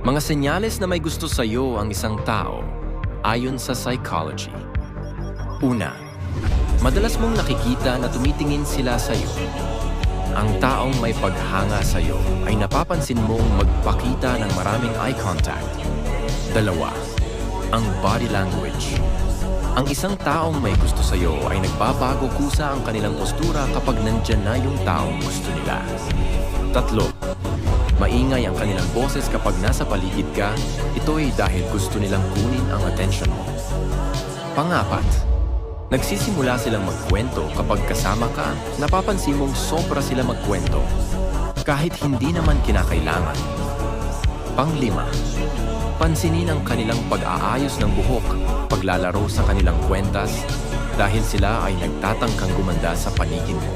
Mga senyales na may gusto sa iyo ang isang tao ayon sa psychology. Una, madalas mong nakikita na tumitingin sila sa iyo. Ang taong may paghanga sa iyo ay napapansin mong magpakita ng maraming eye contact. Dalawa, ang body language. Ang isang taong may gusto sa iyo ay nagbabago kusa ang kanilang postura kapag nandyan na yung taong gusto nila. Tatlo, maingay ang kanilang boses kapag nasa paligid ka, ito ay dahil gusto nilang kunin ang atensyon mo. Pangapat, nagsisimula silang magkwento kapag kasama ka, napapansin mong sobra sila magkwento, kahit hindi naman kinakailangan. Panglima, pansinin ang kanilang pag-aayos ng buhok, paglalaro sa kanilang kwentas, dahil sila ay nagtatangkang gumanda sa paligid mo.